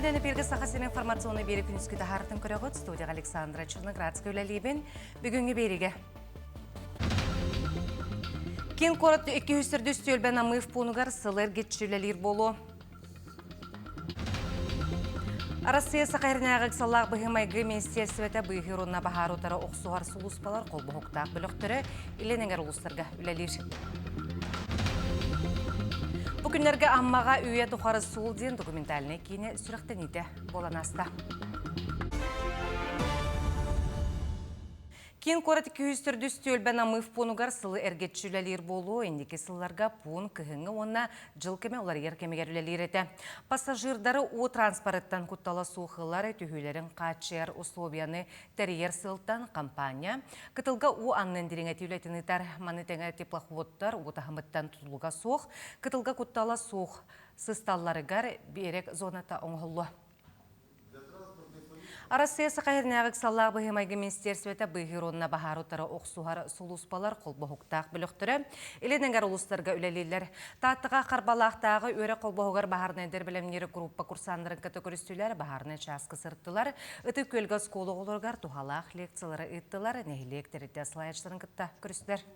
күнені бергі сақасын информационы бері күнізгі тахартын көріғыт студия Александра Черноградская үләлейбін бүгінгі береге. Кен қорат 200 стөлбен амыв пунығар сылыр кетшілелер болу. Россия сақайрынағы қсалақ бұғымайғы министерсіветі бұйғыруына бағар отары оқсуғар сұлыспалар қол бұғықтақ бүліқтірі иленіңер ұлыстарға үләлер. Бүгінлерге аммаға үйе тұқары суыл ден документаліне кейіне сүріқтен ете болан аста. Кен қорат 200 стөлбен амыв пунығар сылы әргетшілелер болу, ендеке сылларға пун кіғіңі онына жыл кеме олар еркемегер үлелер еті. Пассажирдары о транспорттан құттала суғылары түйілерін қатшер условияны тәрейер сылттан компания. Кытылға о аннын дереңе түйілетінітар манетеңе теплоходтар о тағымыттан тұтылға соқ. Кытылға құттала соқ сысталларығар берек зоната оңғылы. Россия сақайырнағы қсаллағы бұғымайғы министерсіветі бұйғыруына бағар ұтары оқсуғар сұлыспалар қолбұғықтақ бүліқтірі. Еленіңгер ұлыстарға үлелейлер. Таттыға қарбалақтағы өрі қолбұғығар бағарнайдер білімнері группа курсандырын кәті көрістілер бағарны часқы сырттылар. Үті көлгі сколы олырғар тұғалақ лекциялары ұттылар. Нәхілек тәрітті слайдшыларын кітті көрістілер.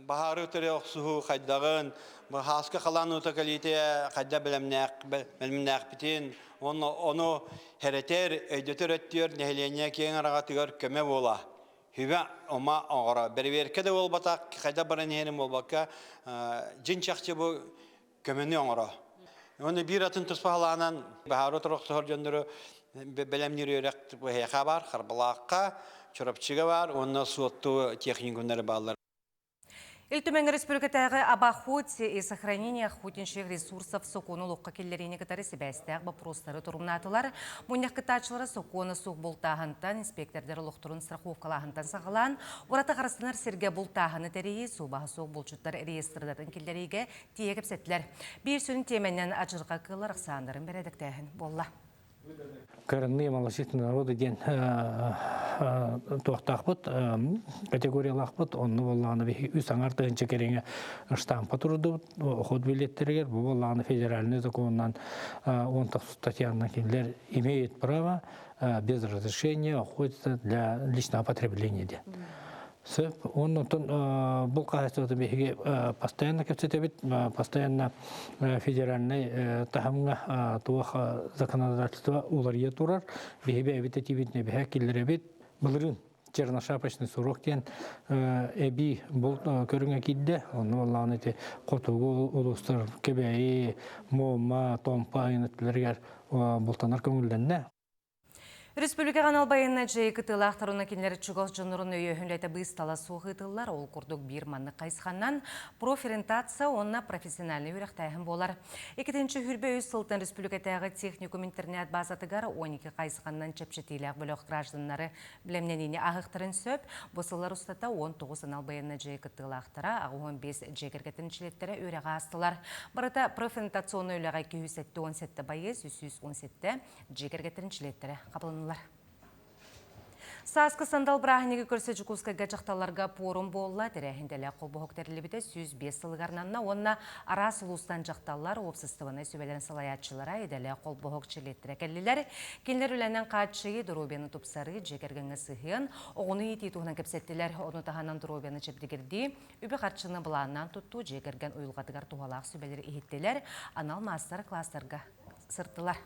Bahar ötürü oxsuhu qaydağın, haskı qalan ötü kalite qayda bilimnaq bitin, onu hereter, öydötür öttüyor, nehilenye keyin aragatıyor köme bola. Hüve oma ağara, beriverke de ol batak, qayda baran yerim ol baka, cin çakçı bu kömeni ağara. Onu bir atın tuspağlanan, bahar ötürü oxsuhur jöndürü bilimniri örekt bu heyqa var, qarbalaqqa, çorapçıga var, onunla suottu texnik günleri bağlar. Илтумен республикатағы обоход и сохранение охотничьих ресурсов сокону лоққа келлеріне кітары себәстәқ вопростары тұрымнатылар. Мұнях кітачылары соконы соқ болтағынтан, инспектордары лоқтырын страховкалағынтан сағылан, ората қарасынар серге болтағыны тәрейі собағы соқ болчуттар реестрдатын келлеріге тиегіп сәттілер. Bir сөнін теменнен ажырға қылар ақсандырын бередіктәғін болла. Коренные малочисленные народы ден туақтақпыт, категориялақпыт, онны боллағаны үс аңартығын чекереңе штампа тұрды, ход билеттергер, бұл боллағаны федеральный законынан 10 статьяны келер имеет право без разрешения охотиться для личного потребления. Он был постоянно постоянно федеральный тахамга законодательство уларье турар, бихебе авитативитне бихе киллеребит былырын черношапочный суроктен эби был көрүнгө кидде, он валланы те котугу улустар кебеи мома томпа инетлергер бултанар көңүлденне. Республика канал байынна жей кытылы ақтаруына кенлері чугас жонырын өйөхінләті бұйстала соғы ытылар, ол күрдік бір манны қайсқаннан профориентация онна профессиональный өріқтайын болар. Екетінші хүрбе өз сылтын республикатағы техникум интернет базатығар 12 қайсқаннан чепшетейліғ бөліқ гражданлары білемненіне ағықтырын сөп, бұсылар ұстата 19 анал байынна жей кытылы ақтара, 15 жегергетіншілеттері өреға астылар. Барыта профориентационный өліға 217 байы, 117 жегергетіншілеттері қабылын. Сасқы сандал брахынеге көрсе жүкускайға жақталарға порум болла, тәрәхінделі қолбұғық тәрілібіде 105 сылғарнанна, онына ара сұлыстан жақталар опсыстываны сөбелен салаятчылара едәлі қолбұғық челеттірі кәлілер. Кенлер үләнен қатшығы дұробияны тұпсары жекергіңі сығын, оғыны еті тұғынан кәпсеттілер, оны тағанан дұробияны чепдігірді, үбі қатшыны бұланнан тұтту жекерген ұйылғатығар туғалақ сөбелері ехеттелер, анал мастер кластарға сырттылар.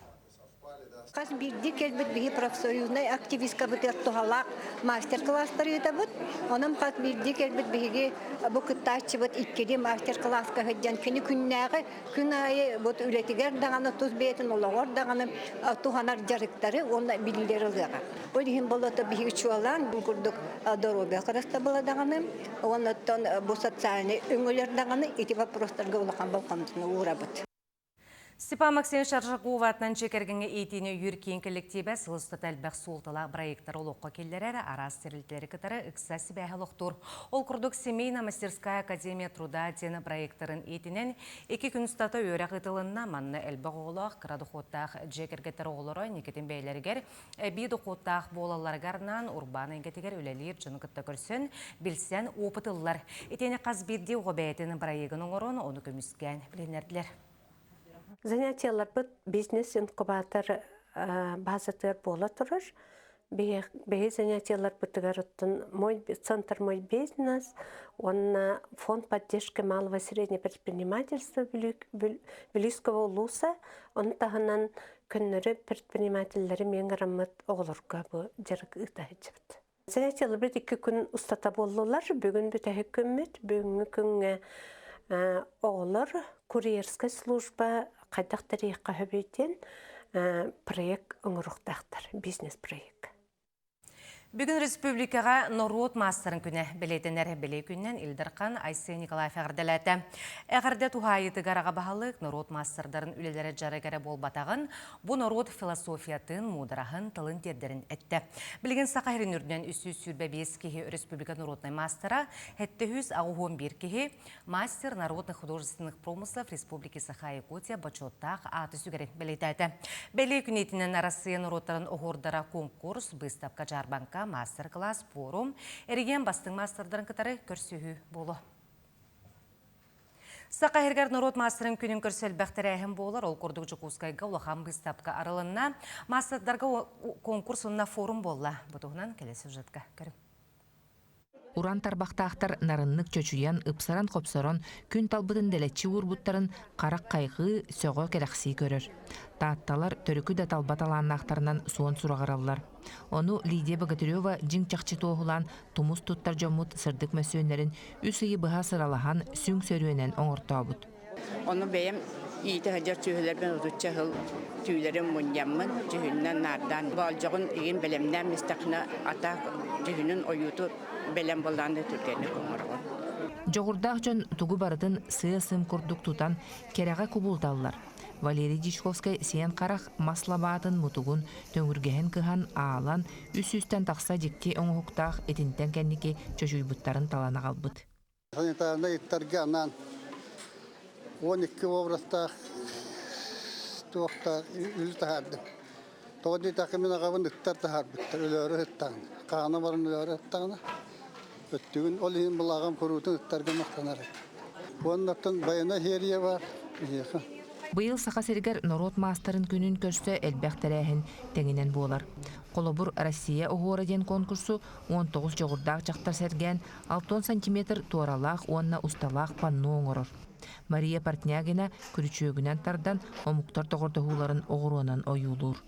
Қас бірді келбіт бігі профсоюзный активистка бұт ертуғалақ мастер-класстар еді бұт. Оның қас бірді келбіт бігі бұқыттачы бұт иккеді мастер-класска ғыдден күні күннәғі күн айы бұт үлетігер дағаны тұз бетін олағыр дағаны туғанар жарықтары оны білдер ұлыға. Ол ең болыты бігі чуалан бұл күрдік дорубия қырыста бұла дағаны, оны бұл социальный өңілер дағаны еті вопростарға ұлақан балқамысыны ұра бұт. Степан Максимович Аржакова атынан чекергенге етіне үйіркейін коллективі сылысты тәлбәқ солтыла проекттар олыққа келдерері арас терілтері кітары үкса себәғі лұқтыр. Ол күрдік семейна мастерская академия труда дені проекттарын етінен 2 күн ұстата өрәқ етілінна манны әлбәқ олақ, қырады қоттақ жекергеттер олыры некетін бәйлергер, әбейді қоттақ болаларғарынан урбаны енгетігер өлелер жыны күтті көрсін, білсен опытылылар. Етені қаз бірде оғы бәйтінің проектінің орын оны көміскен біленерділер. Занятиялар бит бизнес инкубатор базатыр бола турар. Бе занятиялар битгәрттен центр мой бизнес, он фонд поддержки малого и среднего предпринимательства Белиского улуса, он тагынан көннәре предпринимательләре мен граммат оглорга бу җырык итәчәт. Занятиялар бит 2 көн устата булдылар. Бүген бит хөкүмәт бүгенге көнгә оглар курьерская служба кайдак тарихка хөбейтен проект оңруктактар, бизнес проект. Бүгін республикаға Норот мастарын күні білетінер біле күннен Илдархан Айсен Николаев әғірділәті. Әғірді тухайыты ғараға бағалық Норот мастардарын үлелері жарығары бол батағын, бұл Норот философиятын, мударағын, тылын тердерін әтті. Білген сақайрын үрден үсі сүрбе 5 кеге республика Норотный мастера, әтті 111 кеге мастер Народных художественных промыслов Республики Саха-Якутия Бачоттақ аты сүгерін білетәді. Біле күнетінен арасы Нороттарын оғырдара конкурс, бұстапқа жарбанка мастер-класс, форум, ерген бастың мастердарын кітары көрсігі болу. Сақайыргар Норот мастерын күнін көрсел бәқтірәйін болар, ол көрдік жүкускайға олақан бұстапқа арылынна мастердарға конкурсынна форум болла. Бұтығынан келесі жүзетке көрім. Уран тарбақтақтар нарыннық чөчуян ыпсаран қопсаран күн талбытын дәлетчі урбуттарын қарақ қайғы сөғы керақси көрір. Таатталар төрікі да талбаталаннақтарынан суын сұрағаралар. Оны Лидия Богатырева жин чақчы тоғылан тумус туттар жомут сырдық мәсөнерін үсігі бұға сыралахан сүң сөрюенен оңыртауыд. Onu benim iyi hacer tüylerden uzutça hıl tüylerim munyamın tüyünden nardan balcağın iyi belemden müstakna atak tüyünün oyutu belem bollandı Türkiye'de kumurgun. Жоғырдақ жон тугу бардын сыйысым күрдік тутан кереға кубулдаллар. Валерий Дичковскай сен қарақ маслабатын мутугун төңіргehen кыхан аалан үс-үстен тақса жекте оңғықтақ етінтен кәнеке чөшуйбуттарын талана қалбыт. Санитарный тарганан 12 образта туақта үлтahарды. Тоғды тақымен ағавын үттар тахарбыттар, өлері үттағын. Қағаны барын өлері үттағына. Өттігін ол ең бұлағын көрутын үттарға мақтанар. Оннаттың байына херия бар. Быйыл сақасергер Норот мастарын күнін көрсі әлбәқтәрәхін тәңінен болар. Қолыбыр Россия оғыраден конкурсу 19 жоғырдақ жақтар сәрген 6 сантиметр туаралақ, онна ұсталақ панну оңырыр. Мария Партнягина күрічөгінен тардан омуқтар тоғырдығуларын оғыруынан ойулur.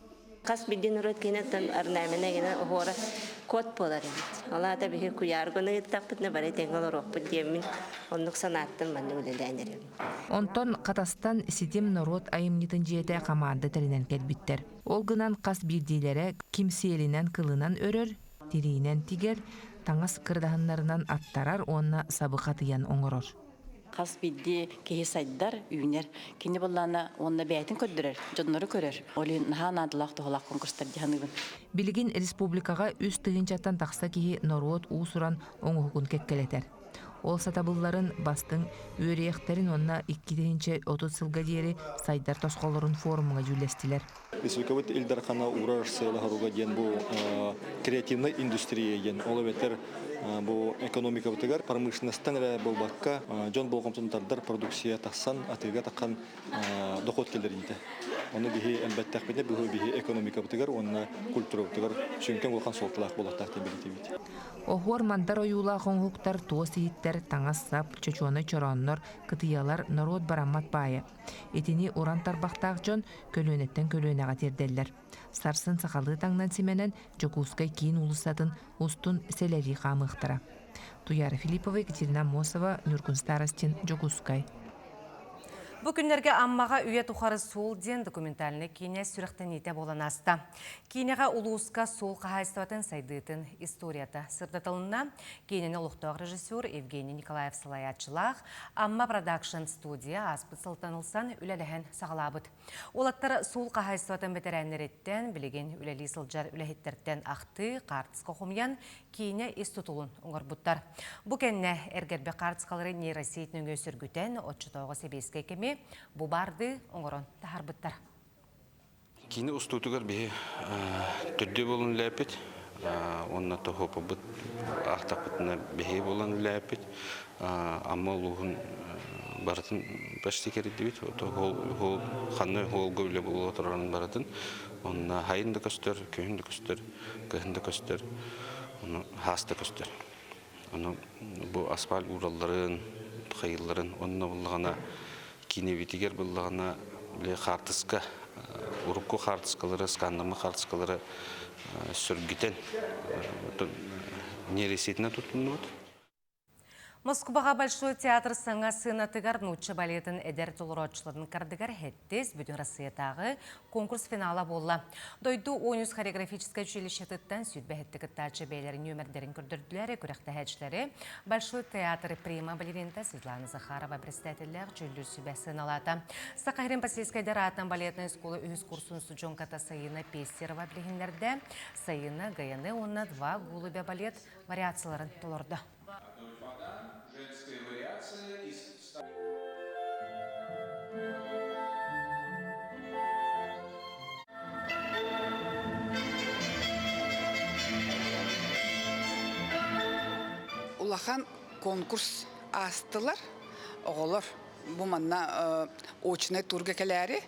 Қас биден ұрат кенеттен арнамена гена оғыра код болар емет. Алада бігі күяргіні тақпытны бары теңгіл ұрықпыт демін, онлық санаттын манны өлеләнер емет. Онтон Қатастан Ситим Норот айымнетін жете қаманды тәрінен кәлбіттер. Ол гынан қас бірдейлері кимселінен кылынан өрір, тирейінен тигер, таңас кырдағынларынан аттарар, онна сабы қатыян оңырыр. Қас бидде кейі сайдар үйінер. Кені болланы онына бәйтін көддірер, жонлары көрер. Олы нахан адылақ тұғылақ конкурстар дегенігін. Билигин республикаға үз тыгынчаттан тақса кейі Норот уусуран оңығын кеккелетер. Ол сатабылларын бастың өрияқтерін онына 2-30 сылға дейері сайдар тосқоларын форумыға жүлестілер. Республикабыт Илдархана урар сыйлы харуға ден бұл креативный индустрия ден. Ол өбеттер бұл экономика бұтығар, промышленностен бұл баққа жон бұл қомсынтардар продукция тақсан, атыға таққан доход келдер дейді. Оны бігі әлбәттәқ бетіне бігі бігі экономика бұтығар, онына культура бұтығар сүнкен болған солтылақ болақтақ тембелеті бейді. Оғуар мандар ойула қоңғықтар, туыс ейттер, таңас сап, чөчуаны чораннор, кытыялар Норот барамат байы. Етіне уран тарбақтақ жон көлөнеттен көлөнеға терделлер. Сарсын сақалы таңнан семенен Жокускай кейін улысатын устун селери қамықтыра. Туяра Филиппова, Екатерина Мосова, Нюркун Старостин, Жокускай. Бұл күндерге аммаға үйе тұқары сол ден документалыны кейіне сүріқтен ете болан аста. Кейінеға ұлуысқа сол қағайыстыватын сайдыйтын историята сырдатылына кейінені ұлықтағы режиссер Евгений Николаев Салаятчылақ Амма Продакшн студия аспыт сылтанылсан үләліхен сағалабыд. Олаттар сол қағайыстыватын бетерәннереттен білеген үләлі сылжар үләхеттерттен ақты қартыс қоқымян кейіне истутулын оңыр бұттар. Бұл кәнне әргербе қартысқалары нейросейтінің өсіргітен 34 себеске кеме bu bardı oңорон тахарбыттар. Кини устутугар бе түрде болын ләпет, онна тохопы бұт ақтақпытына бе болын ләпет, амма луғын баратын почти керидибит. Хол ханны хол гөбле булып отырган баратын. Онна хайында көстөр, көйүндө көстөр, кыһында көстөр, оны хаста көстөр. Оны бу асфальт уралларын, хайылларын онна булгана кинебитигер булгана биле хартыска, урукку хартыскалары, скандырма хартыскалары сүргитен нересетіне тұтынуыд. Москваға Большой театр саңа сынатыгар нучча балетін әдер толыротчыларын кардыгар хеттес бүтін Россиятағы конкурс финала болла. Дойду Онюс хореографическое училище тұттан сүйтбәхетті кіттачы бәйлерін өмірдерін күрдірділері, күрәқті әчілері Большой театры прима балеринта Светлана Захарова представителер жүлдір сүбә сыналата. Сақайрын Пасельскайдар атынан балетінің сколы үйіз курсын суджон ката сайына Пестерова білгендерді сайына гаяны онна 2 голубя балет вариацияларын толырды. Женская вариация из... Улахан конкурс астылар, оғылар. Бу манна очный турга келәре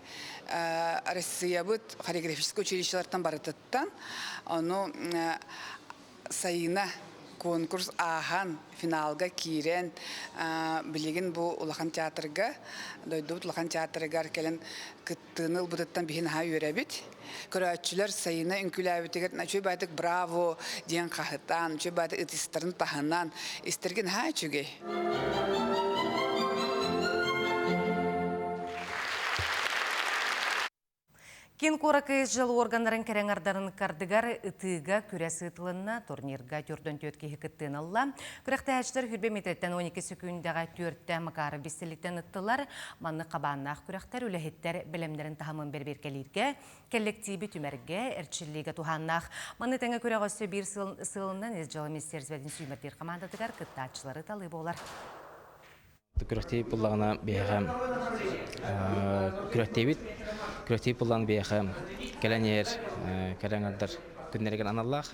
Россия бит хореографическое училищелардан барытыттан, аны сайына конкурс ахан финалга кирен билеген бу улахан театрга дойду улахан театрга келен кыттыны бутаттан бихин ха юребит көрәчүләр сайына үнкүләбитегер начой байтык браво дигән кахытан чөй байтык итистерин таханнан истерген ха чүге. Кен коракы жыл органдарын кәрәңардарын кардыгар ытыга күрәсі ытылынна турнирга түрден төтке хекіттен алла. Күрәқті әчтер хүрбе метреттен 12 секундаға түртті мақары бестеліктен ыттылар. Манны қабаннақ күрәқтер үләхеттер білімдерін тахамын берберкелерге, коллективі түмәрге, әрчілігі туханнақ. Манны тәңі күрәғасы бір сылынан езжалы местерзвәдін сүймәрдер командадығар кыттачылары талы болар. Күрәқтей бұллағына бейхам күрәқтейбіт. Күрәктей бұллан бейхі кәләнер, кәрәңардар күннереген аналлақ.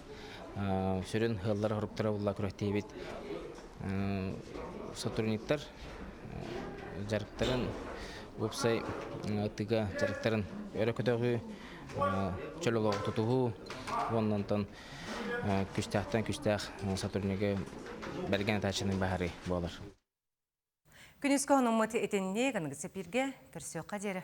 Сүрін ғылдар ғұрыптыра бұлла күрәктей бет. Сотрудниктар жарықтарын өпсай ұттыға жарықтарын өрі көтіғі, чөліліғі тұтуғы, оннан күштәқтен күштәқ сотруднигі бәрген әтәчінің бәхәрі болар. Күнескі ғанымыты етенне ғанығысы бірге көрсеу қадері.